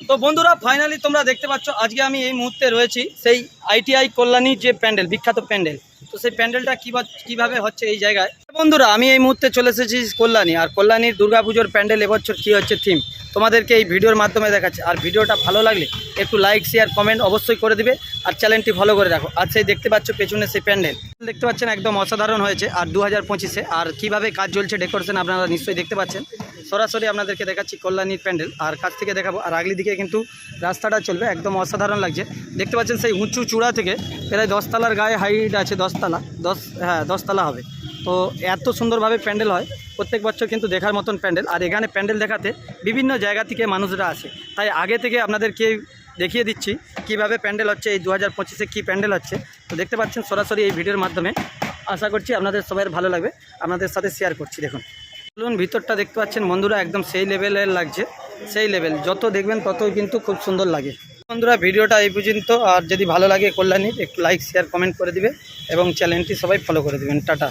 তো বন্ধুরা ফাইনালি তোমরা দেখতে পাচ্ছ আজকে আমি এই মুহূর্তে রয়েছি সেই আইটিআই কল্যাণী যে প্যান্ডেল, বিখ্যাত প্যান্ডেল। তো সেই প্যান্ডেলটা কীভাবে হচ্ছে এই জায়গায়। বন্ধুরা আমি এই মুহূর্তে চলে এসেছি কল্যাণী, আর কল্যাণীর দুর্গাপুজোর প্যান্ডেল এবছর কী হচ্ছে থিম তোমাদেরকে এই ভিডিওর মাধ্যমে দেখাচ্ছে। আর ভিডিওটা ভালো লাগলে একটু লাইক শেয়ার কমেন্ট অবশ্যই করে দিবে, আর চ্যানেলটি ফলো করে রাখো। আর সেই দেখতে পাচ্ছ পেছনে সেই প্যান্ডেল দেখতে পাচ্ছেন একদম অসাধারণ হয়েছে। আর 2025-এ আর কিভাবে কাজ চলছে ডেকোরেশন আপনারা নিশ্চয়ই দেখতে পাচ্ছেন। সরাসরি আপনাদেরকে দেখাচ্ছি কল্যাণীর প্যান্ডেল, আর কাছ থেকে দেখাবো। আর আগলি দিকে কিন্তু রাস্তাটা চলবে, একদম অসাধারণ লাগছে। দেখতে পাচ্ছেন সেই উঁচু চূড়া থেকে প্রায় 10 তলার গায়ে হাইট আছে, 10 তলা, 10 তলা হবে। তো এত সুন্দরভাবে প্যান্ডেল হয় প্রত্যেক বছর, কিন্তু দেখার মতন প্যান্ডেল। আর এখানে প্যান্ডেল দেখাতে বিভিন্ন জায়গা থেকে মানুষরা আসে, তাই আগে থেকে আপনাদেরকে দেখিয়ে দিচ্ছি কিভাবে প্যান্ডেল হচ্ছে এই 2025-এ কী প্যান্ডেল হচ্ছে। তো দেখতে পাচ্ছেন সরাসরি এই ভিডিওর মাধ্যমে। আশা করছি আপনাদের সবাই ভালো লাগবে, আপনাদের সাথে শেয়ার করছি। দেখুন চলুন, ভিতরটা দেখতে পাচ্ছেন বন্ধুরা একদম সেই লেভেলের লাগছে, সেই লেভেল। যত দেখবেন ততই কিন্তু খুব সুন্দর লাগে। বন্ধুরা ভিডিওটা এই পর্যন্ত, আর যদি ভালো লাগে কল্যাণীর একটু লাইক শেয়ার কমেন্ট করে দিবে এবং চ্যানেলটি সবাই ফলো করে দেবেন। টাটা।